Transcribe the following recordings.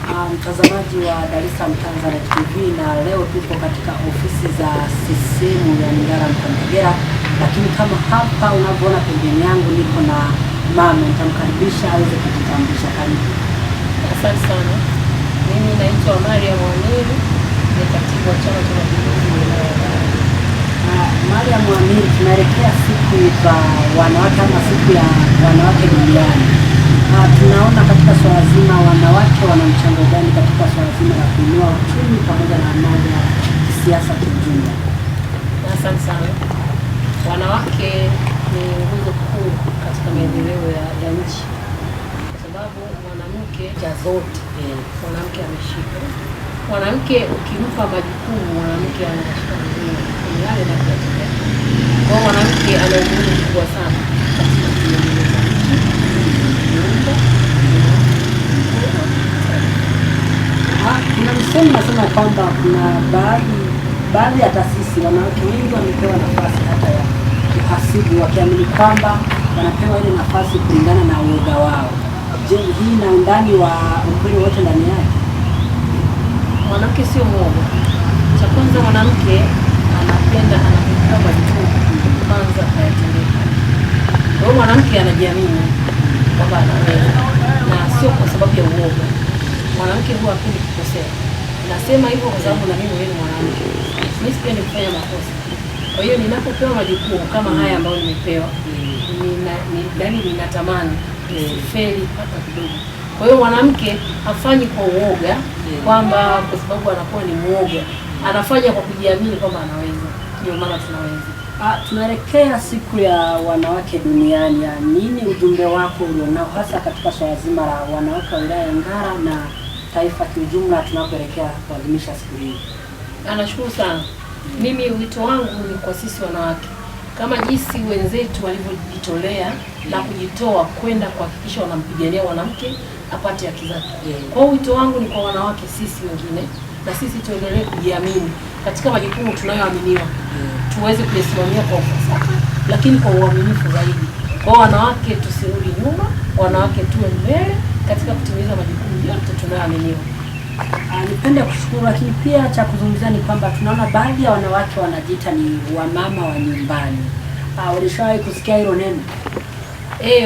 Mtazamaji wa Dar es Salaam Tanzania TV, na leo tupo katika ofisi za CCM ya Ngara Mtandegera, lakini kama hapa unavyoona pembeni yangu niko na mama, nitamkaribisha aweze kujitambulisha. Karibu. Asante sana. Mimi naitwa Mariam Amiri, ni katibu wa Chama cha Mapinduzi wilaya ya Ngara. Mariam Amiri, tunaelekea siku za wanawake ama siku ya wanawake duniani. Tunaona katika swala zima wanawake wana mchango gani katika swala zima la kuinua uchumi pamoja na mambo ya kisiasa kwa ujumla? Asante sana. Wanawake ni nguzo kuu katika maendeleo ya nchi, kwa sababu mwanamke zote mwanamke ameshika. Mwanamke ukimpa majukumu, mwanamke anashika vizuri yale na kuyatendea. Kwa mwanamke ana umuhimu mkubwa sana katika kuendeleza nchi. Kuna msemo nasema kwamba kuna baadhi ya taasisi wanawake wengi wamepewa nafasi hata ya kuhasibu, wakiamini kwamba wanapewa ile nafasi kulingana na uoga wao. Je, hii na undani wa ukweli wote ndani yake? Mwanamke sio mwoga. Cha kwanza, mwanamke anapenda anapopewa majukumu kwanza ayatendee. Kwa hiyo mwanamke anajiamini kwamba anaweza, na sio kwa sababu ya uoga. Mwanamke huwa hapendi kukosea. Nasema hivyo kwa sababu na mimi ni mwanamke. Mimi sipendi kufanya makosa. Kwa hiyo ninapopewa majukumu kama haya ambayo nimepewa, ninatamani nisifeli hata kidogo. Kwa hiyo mwanamke hafanyi kwa uoga kwamba kwa sababu anakuwa ni muoga. Anafanya kwa kujiamini kwamba anaweza. Ndio maana tunaweza. Tunaelekea siku ya wanawake duniani. Nini ujumbe wako ulionao hasa katika swala zima la wanawake wa wilaya ya Ngara na taifa kiujumla tunapoelekea kuadhimisha siku hii? Nashukuru sana. Mimi wito wangu ni kwa sisi wanawake, kama jinsi wenzetu walivyojitolea na kujitoa kwenda kuhakikisha wanampigania mwanamke apate haki zake. Kwa hiyo wito wangu ni kwa wanawake sisi wengine, na sisi tuendelee kujiamini katika majukumu tunayoaminiwa. Tuweze kusimamia kwa ufasaha, lakini kwa uaminifu zaidi. Kwa hiyo wanawake tusirudi nyuma, wanawake tuwe mbele katika kutimiza majukumu yote tunayoaminiwa. Nipende kushukuru, lakini pia cha kuzungumzia ni kwamba tunaona baadhi ya wanawake wanajiita ni wamama wa nyumbani. Ulishawahi kusikia hilo neno?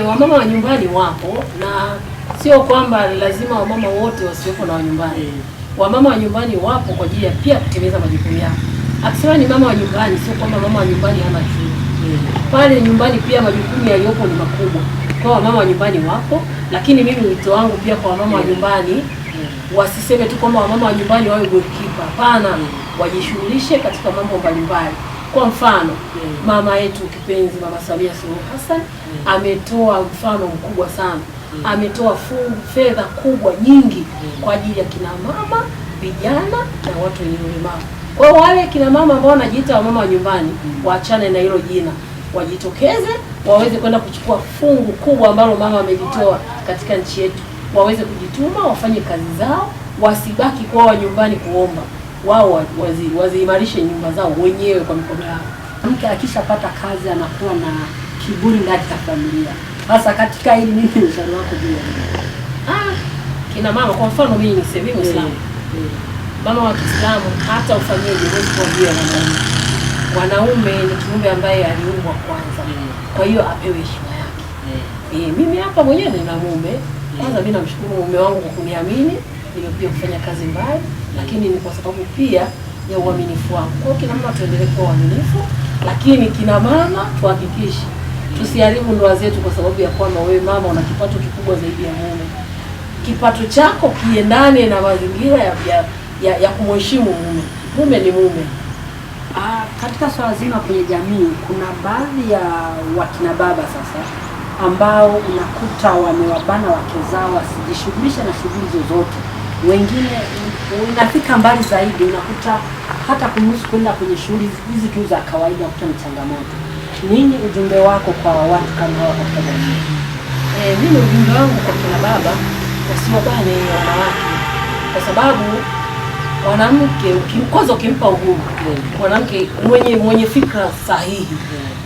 Wamama wa nyumbani wapo, na sio kwamba lazima wamama wote wasiwepo na wa nyumbani. Wamama wa nyumbani wapo kwa ajili ya pia kutimiza majukumu yao. Akisema ni mama wa nyumbani, sio kwamba mama wa nyumbani hana chuo. Pale nyumbani pia majukumu yaliyopo ni makubwa. Kwa wamama wa nyumbani wapo, lakini mimi wito wangu pia kwa wamama wa nyumbani, wasiseme tu kwamba wamama wa nyumbani wawe goalkeeper. Hapana, wajishughulishe katika mambo mbalimbali. Kwa mfano, mama yetu kipenzi Mama Samia Suluhu Hassan ametoa mfano mkubwa sana. Ametoa fedha kubwa nyingi kwa ajili ya kina mama, vijana na watu wenye ulemavu. Kwa hiyo wale kina mama ambao wanajiita wamama wa nyumbani, waachane na hilo jina. Wajitokeze, waweze kwenda kuchukua fungu kubwa ambalo mama amelitoa katika nchi yetu. Waweze kujituma, wafanye kazi zao, wasibaki kwa nyumbani kuomba. Wao waziimarishe nyumba zao wenyewe kwa mikono yao. Mke akishapata kazi anakuwa na kiburi ndani ya familia. Hasa katika hili nini ushauri wako juu? Kina mama, kwa mfano mimi ni Muislamu. Mama wa Kiislamu hata ufanyeje huwezi kuambia wanaume ni kiumbe ambaye aliumbwa kwanza. Kwa hiyo apewe heshima yake. Mimi hapa mwenyewe nina mume. Kwanza mimi namshukuru mume wangu kwa kuniamini, nimekuja kufanya kazi mbali, lakini ni kwa sababu pia ya uaminifu wangu. Kwa hiyo kina mama tuendelee kuwa waaminifu, lakini kina mama tuhakikishe tusiharibu ndoa zetu kwa sababu ya kwamba wewe mama una kipato kikubwa zaidi ya mume. Kipato chako kiendane na mazingira ya kumheshimu mume. Mume ni mume. Katika swala zima kwenye jamii kuna baadhi ya wakina baba sasa ambao unakuta wamewabana wake zao wasijishughulisha na shughuli zozote. Wengine unafika mbali zaidi, unakuta hata kumruhusu kwenda kwenye shughuli hizi tu za kawaida kuta ni changamoto. Nini ujumbe wako kwa watu kama hawa katika jamii? Mimi ujumbe wangu kwa kina baba, wasiwabane wanawake, kwa sababu mwanamke kwanza ukimpa uhuru, mwanamke mwenye fikra sahihi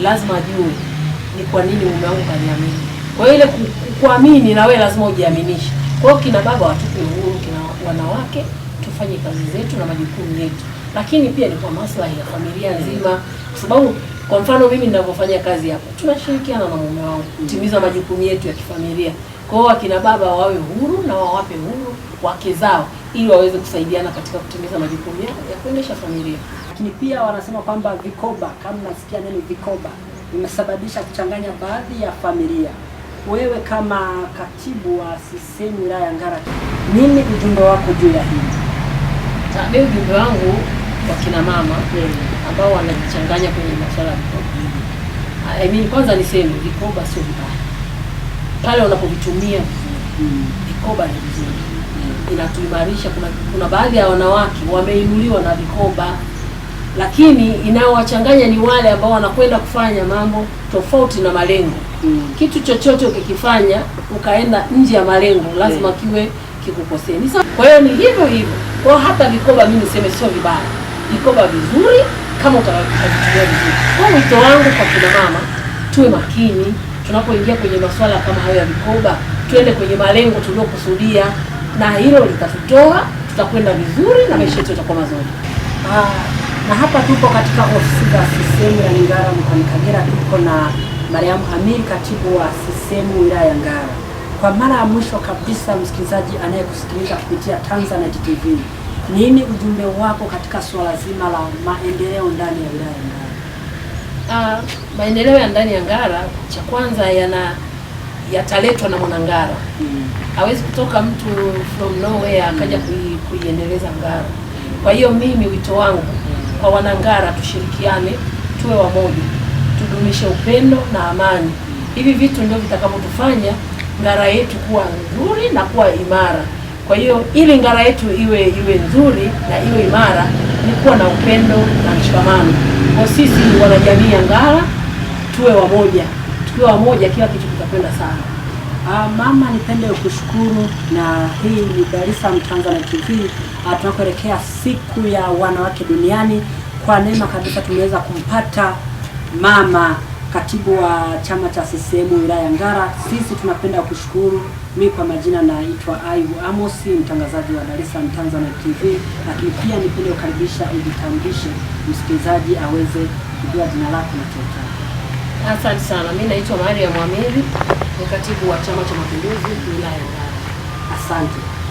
lazima ajue ni kwa nini mume wangu kaniamini. Kwa hiyo ile kuamini na wewe lazima ujiaminishe. Kwa hiyo kina baba watupe uhuru, kina wanawake tufanye kazi zetu na majukumu yetu, lakini pia ni kwa maslahi ya familia nzima, kwa sababu kwa mfano mimi ninavyofanya kazi hapa, tunashirikiana na mume wangu kutimiza majukumu yetu ya kifamilia. Kwa hiyo akina baba wawe huru na wawape huru wake zao ili waweze kusaidiana katika kutimiza majukumu ya kuendesha familia. Lakini pia wanasema kwamba vikoba, kama nasikia neno vikoba, imesababisha kuchanganya baadhi ya familia. Wewe kama katibu wa CCM wilaya ya Ngara, nini ujumbe wako juu ya hili? Mimi ujumbe wangu kwa kina mama ambao wanajichanganya kwenye masuala ya vikoba. Kwanza niseme vikoba sio vibaya. Pale unapovitumia vikoba ni vizuri. Inatuimarisha. Kuna baadhi ya wanawake wameinuliwa na vikoba, lakini inaowachanganya ni wale ambao wanakwenda kufanya mambo tofauti na malengo. Kitu chochote ukikifanya ukaenda nje ya malengo lazima kiwe kikukosea. Kwa hiyo ni hivyo hivyo. Kwa hata vikoba mimi niseme sio vibaya. Vikoba vizuri kama utavitumia vizuri. Kwa wito wangu kwa kina mama, tuwe makini tunapoingia kwenye masuala kama hayo ya vikoba, tuende kwenye malengo tuliokusudia, na hilo litatutoa, tutakwenda vizuri na maisha yetu yatakuwa mazuri. Na hapa tupo katika ofisi za CCM ya Ngara mkoani Kagera. Tuko na Mariam Amir, katibu wa CCM wilaya ya Ngara. Kwa mara ya mwisho kabisa, msikilizaji anayekusikiliza kupitia Tanzanite TV, nini ujumbe wako katika suala zima la maendeleo ndani ya wilaya ya Ngara? Maendeleo ya ndani ya Ngara, cha kwanza yataletwa na mwana Ngara. Hawezi kutoka mtu from nowhere akaja kuiendeleza Ngara. Kwa hiyo mimi wito wangu kwa wana Ngara, tushirikiane, tuwe wamoja, tudumishe upendo na amani. Hivi vitu ndio vitakavyotufanya Ngara yetu kuwa nzuri na kuwa imara. Kwa hiyo ili Ngara yetu iwe nzuri na iwe imara, ni kuwa na upendo na mshikamano. Kwa sisi wanajamii ya Ngara tuwe wamoja. Tukiwa wamoja kila kitu kitakwenda sana. Mama, nipende kushukuru, na hii ni Dar es Salaam Tanzanite TV. Tunakuelekea siku ya wanawake duniani. Kwa neema kabisa tumeweza kumpata mama katibu wa chama cha CCM wilaya ya Ngara. Sisi tunapenda kushukuru. Mimi kwa majina naitwa Ayubu Amos, mtangazaji wa Dar es Salaam Tanzanite TV, lakini pia nipende kukaribisha ujitambulishe msikilizaji aweze kujua jina lako na cheo chako. Asante sana. Mimi naitwa Mariam Amiri, ni katibu wa Chama cha Mapinduzi wilaya ya Ngara. Asante.